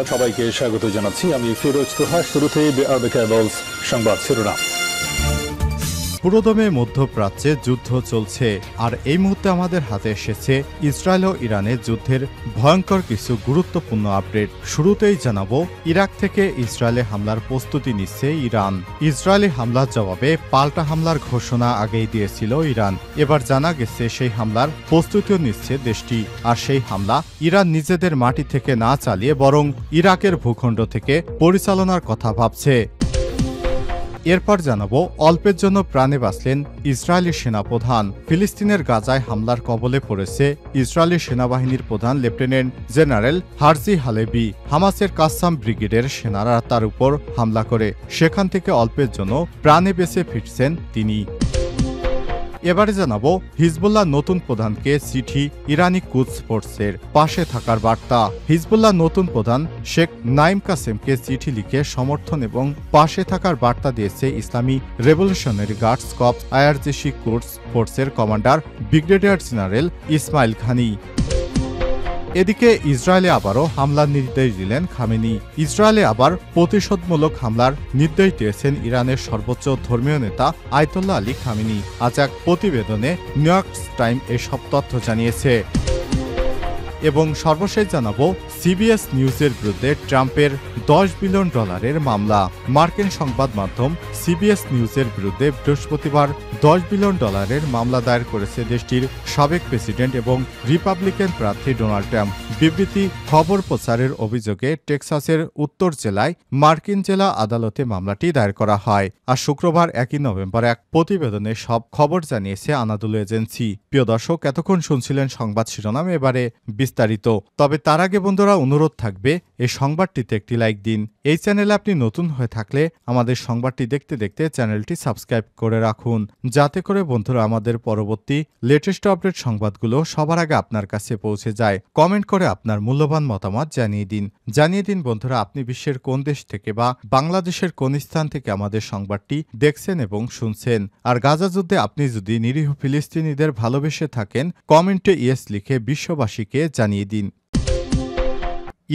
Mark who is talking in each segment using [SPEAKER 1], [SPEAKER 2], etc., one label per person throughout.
[SPEAKER 1] সংবাদ সবাইকে স্বাগত জানাচ্ছি। আমি ফিরোজ তোহা। শুরুতেই সংবাদ শিরোনাম।
[SPEAKER 2] পুরোদমে মধ্যপ্রাচ্যে যুদ্ধ চলছে, আর এই মুহূর্তে আমাদের হাতে এসেছে ইসরায়েল ও ইরানের যুদ্ধের ভয়ঙ্কর কিছু গুরুত্বপূর্ণ আপডেট। শুরুতেই জানাবো, ইরাক থেকে ইসরায়েলে হামলার প্রস্তুতি নিচ্ছে ইরান। ইসরায়েলি হামলার জবাবে পাল্টা হামলার ঘোষণা আগেই দিয়েছিল ইরান। এবার জানা গেছে সেই হামলার প্রস্তুতিও নিচ্ছে দেশটি। আর সেই হামলা ইরান নিজেদের মাটি থেকে না চালিয়ে বরং ইরাকের ভূখণ্ড থেকে পরিচালনার কথা ভাবছে। এরপর জানাবো, অল্পের জন্য প্রাণে বাঁচলেন ইসরায়েলি সেনাপ্রধান। ফিলিস্তিনের গাজায় হামলার কবলে পড়েছে ইসরায়েলি সেনাবাহিনীর প্রধান লেফটেন্যান্ট জেনারেল হারজি হালেবি। হামাসের কাসাম ব্রিগেডের সেনারা তার উপর হামলা করে সেখান থেকে অল্পের জন্য প্রাণে বেঁচে ফিরছেন তিনি। এবারে জানাবো, হিজবুল্লাহ নতুন প্রধানকে চিঠি ইরানি কুদস ফোর্সের পাশে থাকার বার্তা। হিজবুল্লাহ নতুন প্রধান শেখ নাইম কাসেমকে চিঠি লিখে সমর্থন এবং পাশে থাকার বার্তা দিয়েছে ইসলামী রেভলিউশনারি গার্ডস কর্পস আইআরজিসি কুদস ফোর্সের কমান্ডার ব্রিগেডিয়ার জেনারেল ইসমাইল খানি। এদিকে ইসরায়েলে আবারও হামলার নির্দেশ দিলেন খামেনি। ইসরায়েলে আবার প্রতিশোধমূলক হামলার নির্দেশ দিয়েছেন ইরানের সর্বোচ্চ ধর্মীয় নেতা আয়াতুল্লাহ আলী খামেনি। আজ এক প্রতিবেদনে নিউ ইয়র্ক টাইম এসব তথ্য জানিয়েছে। এবং সর্বশেষ জানাবো, সিবিএস নিউজের বিরুদ্ধে ট্রাম্পের $10 বিলিয়ন মামলা। মার্কিন সংবাদ মাধ্যম সিবিএস নিউজের বিরুদ্ধে বৃহস্পতিবার $10 বিলিয়ন মামলা দায়ের করেছে দেশটির সাবেক প্রেসিডেন্ট এবং রিপাবলিকান প্রার্থী ডোনাল্ড ট্রাম্প। বিবৃতি খবর প্রচারের অভিযোগে টেক্সাসের উত্তর জেলায় মার্কিন জেলা আদালতে মামলাটি দায়ের করা হয়। আর শুক্রবার 1 নভেম্বর এক প্রতিবেদনে সব খবর জানিয়েছে আনাদুলু এজেন্সি। প্রিয় দর্শক, এতক্ষণ শুনছিলেন সংবাদ শিরোনাম, এবারে বিস্তারিত। তবে তার আগে বন্ধুরা, অনুরোধ থাকবে এই সংবাদটিতে একটি লাইক দিন। এই চ্যানেলে আপনি নতুন হয়ে থাকলে আমাদের সংবাদটি দেখতে দেখতে চ্যানেলটি সাবস্ক্রাইব করে রাখুন, যাতে করে বন্ধুরা আমাদের পরবর্তী লেটেস্ট আপডেট সংবাদগুলো সবার আগে আপনার কাছে পৌঁছে যায়। কমেন্ট করে আপনার মূল্যবান মতামত জানিয়ে দিন বন্ধুরা, আপনি বিশ্বের কোন দেশ থেকে বা বাংলাদেশের কোন স্থান থেকে আমাদের সংবাদটি দেখছেন এবং শুনছেন। আর গাজা যুদ্ধে আপনি যদি নিরীহ ফিলিস্তিনিদের ভালোবেসে থাকেন, কমেন্টে ইয়েস লিখে বিশ্ববাসীকে জানিয়ে দিন।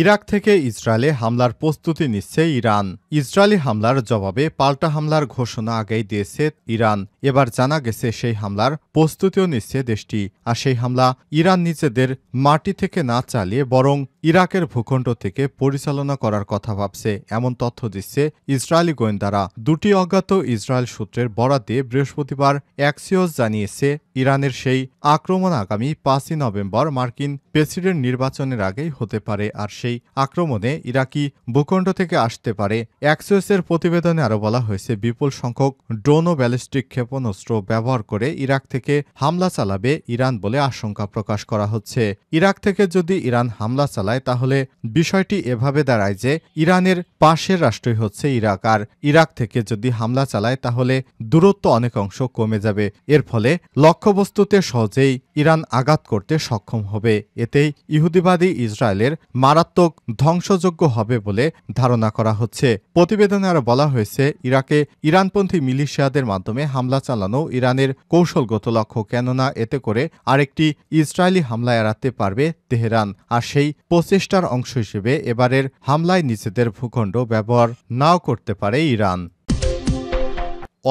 [SPEAKER 2] ইরাক থেকে ইসরায়েলে হামলার প্রস্তুতি নিচ্ছে ইরান। ইসরায়েলি হামলার জবাবে পাল্টা হামলার ঘোষণা আগেই দিয়েছে ইরান। এবার জানা গেছে সেই হামলার প্রস্তুতিও নিচ্ছে দেশটি। আর সেই হামলা ইরান নিজেদের মাটি থেকে না চালিয়ে বরং ইরাকের ভূখণ্ড থেকে পরিচালনা করার কথা ভাবছে, এমন তথ্য দিচ্ছে ইসরায়েলি গোয়েন্দারা। দুটি অজ্ঞাত ইসরায়েল সূত্রের বরাত দিয়ে বৃহস্পতিবার অ্যাক্সিওস জানিয়েছে, ইরানের সেই আক্রমণ আগামী 5 নভেম্বর মার্কিন প্রেসিডেন্ট নির্বাচনের আগেই হতে পারে। আর সেই আক্রমণে ইরাকি ভূখণ্ড থেকে আসতে পারে। অ্যাক্সিওসের প্রতিবেদনে আরও বলা হয়েছে, বিপুল সংখ্যক ড্রোন ও ব্যালিস্টিক ক্ষেপণাস্ত্র ব্যবহার করে ইরাক থেকে হামলা চালাবে ইরান বলে আশঙ্কা প্রকাশ করা হচ্ছে। ইরাক থেকে যদি ইরান হামলা চালায়, তাহলে বিষয়টি এভাবে দাঁড়ায় যে ইরানের পাশের রাষ্ট্রই হচ্ছে ইরাক। আর ইরাক থেকে যদি হামলা চালায়, তাহলে দূরত্ব অনেক অংশ কমে যাবে। এর ফলে লক্ষ্যবস্তুতে সহজেই ইরান আঘাত করতে সক্ষম হবে। এতেই ইহুদিবাদী ইসরায়েলের মারাত্মক ধ্বংসযোগ্য হবে বলে ধারণা করা হচ্ছে। প্রতিবেদনে আরও বলা হয়েছে, ইরাকে ইরানপন্থী মিলিশিয়াদের মাধ্যমে হামলা চালানো ইরানের কৌশলগত লক্ষ্য, কেননা এতে করে আরেকটি ইসরায়েলি হামলা এড়াতে পারবে তেহরান। আর সেই প্রচেষ্টার অংশ হিসেবে এবারের হামলায় নিজেদের ভূখণ্ড ব্যবহার নাও করতে পারে ইরান।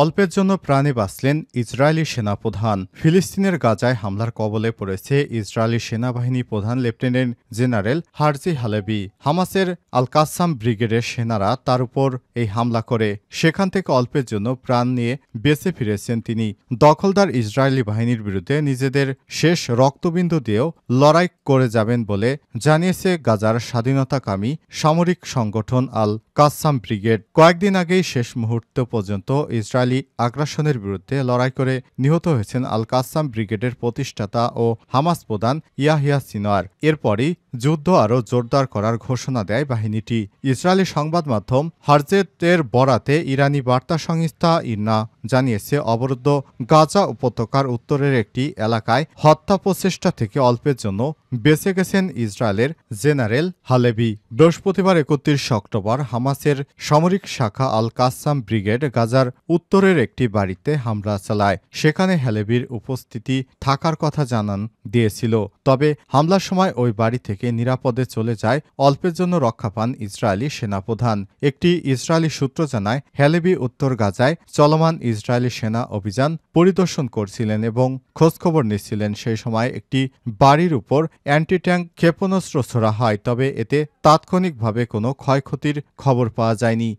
[SPEAKER 2] অল্পের জন্য প্রাণে বাঁচলেন ইসরায়েলি সেনাপ্রধান। ফিলিস্তিনের গাজায় হামলার কবলে পড়েছে ইসরায়েলি সেনাবাহিনী প্রধান লেফটেন্যান্ট জেনারেল হারজি হালেবি। হামাসের আল কাসাম ব্রিগেডের সেনারা তার উপর এই হামলা করে সেখান থেকে অল্পের জন্য প্রাণ নিয়ে বেঁচে ফিরেছেন তিনি। দখলদার ইসরায়েলি বাহিনীর বিরুদ্ধে নিজেদের শেষ রক্তবিন্দু দিয়েও লড়াই করে যাবেন বলে জানিয়েছে গাজার স্বাধীনতাকামী সামরিক সংগঠন আল কাসাম ব্রিগেড। কয়েকদিন আগেই শেষ মুহূর্ত পর্যন্ত ইসরায়েলি আগ্রাসনের বিরুদ্ধে লড়াই করে নিহত হয়েছেন আল কাসাম ব্রিগেডের প্রতিষ্ঠাতা ও হামাস প্রধান ইয়াহিয়া সিনওয়ার। এরপরই যুদ্ধ আরও জোরদার করার ঘোষণা দেয় বাহিনীটি। ইসরায়েলি সংবাদ মাধ্যম হারজেতের বরাতে ইরানি বার্তা সংস্থা ইরনা জানিয়েছে অবরুদ্ধ গাজা উপত্যকার উত্তরের একটি এলাকায় হত্যা প্রচেষ্টা থেকে অল্পের জন্য বেঁচে গেছেন ইসরায়েলের জেনারেল হালেভি। বৃহস্পতিবার ৩১ অক্টোবর হামাসের সামরিক শাখা আল কাসাম ব্রিগেড গাজার উত্তরের একটি বাড়িতে হামলা চালায়। সেখানে হালেভির উপস্থিতি থাকার কথা জানান দিয়েছিল। তবে হামলার সময় ওই বাড়ি থেকে নিরাপদে চলে যায় অল্পের জন্য রক্ষা পান ইসরায়েলি সেনাপ্রধান। একটি ইসরায়েলি সূত্র জানায় হালেভি উত্তর গাজায় চলমান ইসরায়েলি সেনা অভিযান পরিদর্শন করছিলেন এবং খোঁজখবর নিচ্ছিলেন। সেই সময় একটি বাড়ির উপর অ্যান্টি ট্যাঙ্ক ক্ষেপণাস্ত্র ছোড়া হয়, তবে এতে তাৎক্ষণিকভাবে কোনো ক্ষয়ক্ষতির খবর পাওয়া যায়নি।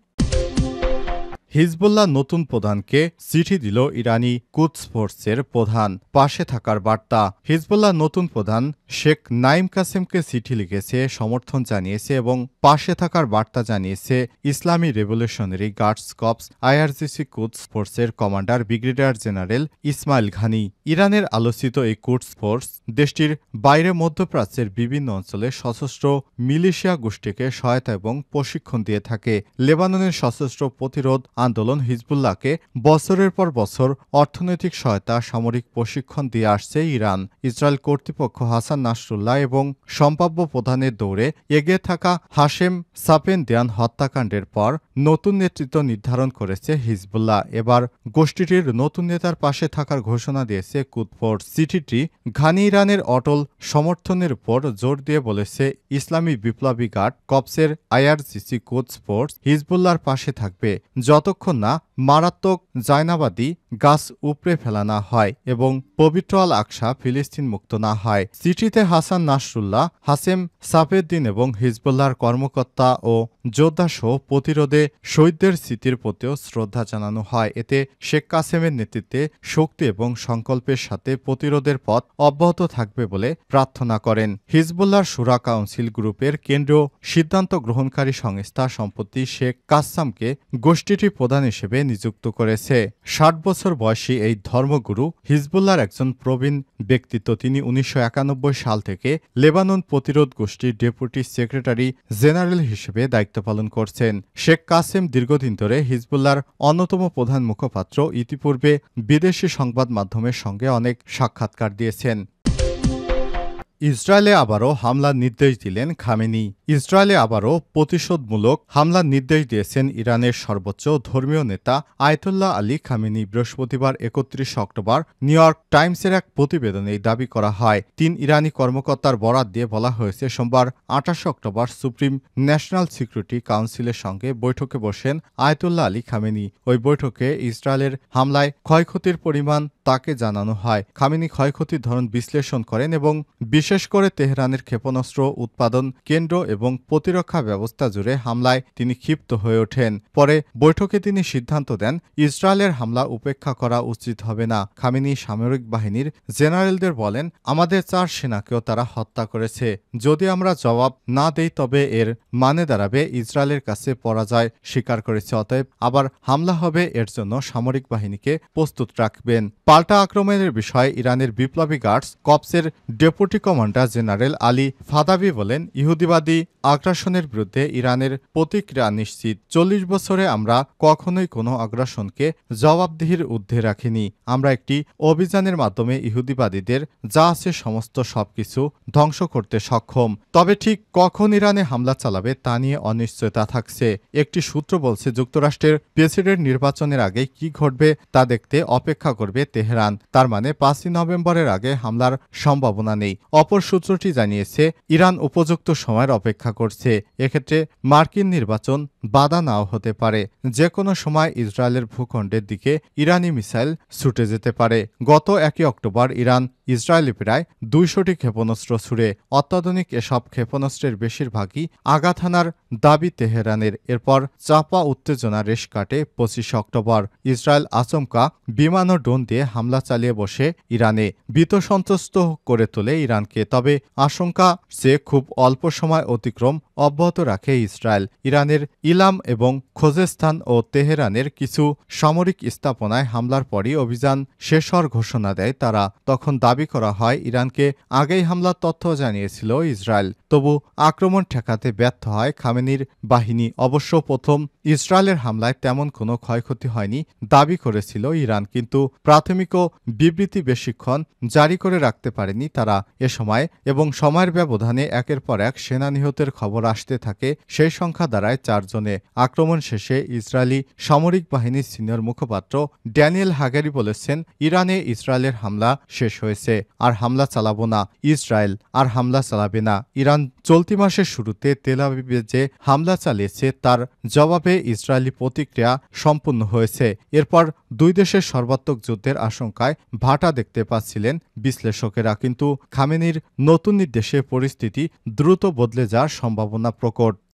[SPEAKER 2] হিজবুল্লাহ নতুন প্রধানকে চিঠি দিল ইরানি কুদস ফোর্সের প্রধান, পাশে থাকার বার্তা। হিজবুল্লাহ নতুন প্রধান শেখ নাইম কাসেমকে চিঠি লিখেছে, সমর্থন জানিয়েছে এবং পাশে থাকার বার্তা জানিয়েছে ইসলামী রেভলিউশনারি গার্ডস কর্পস আইআরজিসি কুদস ফোর্সের কমান্ডার ব্রিগেডিয়ার জেনারেল ইসমাইল ঘানি। ইরানের আলোচিত এই কুদস ফোর্স দেশটির বাইরে মধ্যপ্রাচ্যের বিভিন্ন অঞ্চলে সশস্ত্র মিলিশিয়া গোষ্ঠীকে সহায়তা এবং প্রশিক্ষণ দিয়ে থাকে। লেবাননের সশস্ত্র প্রতিরোধ আন্দোলন হিজবুল্লাহকে বছরের পর বছর অর্থনৈতিক সহায়তা, সামরিক প্রশিক্ষণ দিয়ে আসছে ইরান। ইসরায়েল কর্তৃপক্ষ হাসান নাসরুল্লাহ এবং সম্ভাব্য প্রধানের দৌড়ে এগিয়ে থাকা হাশেম সাপেনদিয়ান হত্যাকাণ্ডের পর নতুন নেতৃত্ব নির্ধারণ করেছে হিজবুল্লাহ। এবার গোষ্ঠীটির নতুন নেতার পাশে থাকার ঘোষণা দিয়েছে কুদস ফোর্স। চিঠিটি ঘানি ইরানের অটল সমর্থনের উপর জোর দিয়ে বলেছে, ইসলামী বিপ্লবী গার্ড কর্পসের আইআরজিসি কুদস ফোর্স হিজবুল্লাহর পাশে থাকবে যতক্ষণ না মারাত্মক জায়নাবাদী গাছ উপড়ে ফেলা না হয় এবং পবিত্র আল আকসা ফিলিস্তিন মুক্ত না হয়। চিঠিতে হাসান নাসরুল্লাহ, হাসেম সাফেদ্দিন এবং হিজবুল্লাহর কর্মকর্তা ও যোদ্ধাসহ প্রতিরোধে শহীদদের স্মৃতির প্রতিও শ্রদ্ধা জানানো হয়। এতে শেখ কাসেমের নেতৃত্বে শক্তি এবং সংকল্পের সাথে প্রতিরোধের পথ অব্যাহত থাকবে বলে প্রার্থনা করেন। হিজবুল্লাহর শুরা কাউন্সিল গ্রুপের কেন্দ্রীয় সিদ্ধান্ত গ্রহণকারী সংস্থা সম্প্রতি শেখ কাসসামকে গোষ্ঠীটির প্রধান হিসেবে নিযুক্ত করেছে। ৬০ বছর বয়সী এই ধর্মগুরু হিজবুল্লাহর একজন প্রবীণ ব্যক্তিত্ব। তিনি ১৯৯১ সাল থেকে লেবানন প্রতিরোধ গোষ্ঠীর ডেপুটি সেক্রেটারি জেনারেল হিসেবে দায়িত্ব পালন করছেন। শেখ কাসেম দীর্ঘদিন ধরে হিজবুল্লাহর অন্যতম প্রধান মুখপাত্র। ইতিপূর্বে বিদেশি সংবাদ মাধ্যমের সঙ্গে অনেক সাক্ষাৎকার দিয়েছেন। ইসরায়েলে আবারও হামলার নির্দেশ দিলেন খামেনি। ইসরায়েলে আবারও প্রতিশোধমূলক হামলার নির্দেশ দিয়েছেন ইরানের সর্বোচ্চ ধর্মীয় নেতা আয়াতুল্লাহ আলী খামেনি। বৃহস্পতিবার ৩১ অক্টোবর নিউ ইয়র্ক টাইমসের এক প্রতিবেদনে এই দাবি করা হয়। ৩ ইরানি কর্মকর্তার বরাত দিয়ে বলা হয়েছে, সোমবার ২৮ অক্টোবর সুপ্রিম ন্যাশনাল সিকিউরিটি কাউন্সিলের সঙ্গে বৈঠকে বসেন আয়াতুল্লাহ আলী খামেনি। ওই বৈঠকে ইসরায়েলের হামলায় ক্ষয়ক্ষতির পরিমাণ তাকে জানানো হয়। খামেনি ক্ষয়ক্ষতির ধরন বিশ্লেষণ করেন এবং বিশেষ করে তেহরানের ক্ষেপণাস্ত্র উৎপাদন কেন্দ্র এবং প্রতিরক্ষা ব্যবস্থা জুড়ে হামলায় তিনি ক্ষিপ্ত হয়ে ওঠেন। পরে বৈঠকে তিনি সিদ্ধান্ত দেন, ইসরায়েলের হামলা উপেক্ষা করা উচিত হবে না। খামেনি সামরিক বাহিনীর জেনারেলদের বলেন, আমাদের ৪ সেনাকেও তারা হত্যা করেছে। যদি আমরা জবাব না দেই তবে এর মানে দাঁড়াবে ইসরায়েলের কাছে পরাজয় স্বীকার করেছে। অতএব আবার হামলা হবে, এর জন্য সামরিক বাহিনীকে প্রস্তুত রাখবেন। পাল্টা আক্রমণের বিষয়ে ইরানের বিপ্লবী গার্ডস কর্পসের deputy commander general Ali Fadavi বলেন, ইহুদিবাদী আগ্রাসনের বিরুদ্ধে ইরানের প্রতিক্রিয়া নিশ্চিত। ৪০ বছরে আমরা কখনোই কোনো আগ্রাসনকে জবাবদিহির ঊর্ধ্বে রাখিনি। আমরা একটি অভিযানের মাধ্যমে ইহুদিবাদীদের যা আছে সমস্ত সবকিছু ধ্বংস করতে সক্ষম। তবে ঠিক কখন ইরানে হামলা চালাবে তা নিয়ে অনিশ্চয়তা থাকছে। একটি সূত্র বলছে, যুক্তরাষ্ট্রের প্রেসিডেন্ট নির্বাচনের আগে কি ঘটবে তা দেখতে অপেক্ষা করবে তেহরান। তার মানে ৫ই নভেম্বরের আগে হামলার সম্ভাবনা নেই। অপর সূত্রটি জানিয়েছে, ইরান উপযুক্ত সময়ের অপেক্ষা করছে। এক্ষেত্রে মার্কিন নির্বাচন বাধা নাও হতে পারে। যে কোনো সময় ইসরায়েলের ভূখণ্ডের দিকে ইরানি মিসাইল ছুটে যেতে পারে। গত ১ অক্টোবর ইরান ইসরায়েলে প্রায় ২০০টি ক্ষেপণাস্ত্র ছুড়ে। অত্যাধুনিক এসব ক্ষেপণাস্ত্রের বেশিরভাগই আঘাত হানার দাবি তেহরানের। এরপর চাপা উত্তেজনা রেশ কাটে ২৫ অক্টোবর। ইসরায়েল আচমকা বিমান ও ড্রোন দিয়ে হামলা চালিয়ে বসে ইরানে ভীতসন্ত্রস্ত করে তোলে ইরানকে। তবে আশঙ্কা যে খুব অল্প সময় অতিক্রম অব্যাহত রাখে ইসরায়েল। ইরানের ইলাম এবং খোজেস্তান ও তেহরানের কিছু সামরিক স্থাপনায় হামলার পরই অভিযান শেষ হওয়ার ঘোষণা দেয় তারা। তখন দাবি করা হয় ইরানকে আগেই হামলার তথ্য জানিয়েছিল ইসরায়েল। তবু আক্রমণ ঠেকাতে ব্যর্থ হয় খামেনির বাহিনী। অবশ্য প্রথম ইসরায়েলের হামলায় তেমন কোনো ক্ষয়ক্ষতি হয়নি দাবি করেছিল ইরান, কিন্তু প্রাথমিক বিবৃতি বেশিক্ষণ জারি করে রাখতে পারেনি তারা এ সময়, এবং সময়ের ব্যবধানে একের পর এক সেনা নিহতের খবর আসতে থাকে। সেই সংখ্যা দাঁড়ায় 4 জনে। আক্রমণ শেষে ইসরায়েলি সামরিক বাহিনীর সিনিয়র মুখপাত্র ড্যানিয়েল হাগারি বলেছেন, ইরানে ইসরায়েলের হামলা শেষ হয়েছে, আর হামলা চালাবো না। ইসরায়েল আর হামলা চালাবে না। ইরান চলতি মাসের শুরুতে তেল আবিবে যে হামলা চালিয়েছে তার জবাবে ইসরায়েলি প্রতিক্রিয়া সম্পূর্ণ হয়েছে। এরপর দুই দেশের সর্বাত্মক যুদ্ধের আশঙ্কায় ভাটা দেখতে পাচ্ছিলেন বিশ্লেষকেরা, কিন্তু খামেনির নতুন নির্দেশে পরিস্থিতি দ্রুত বদলে যাওয়ার সম্ভাবনা প্রকট।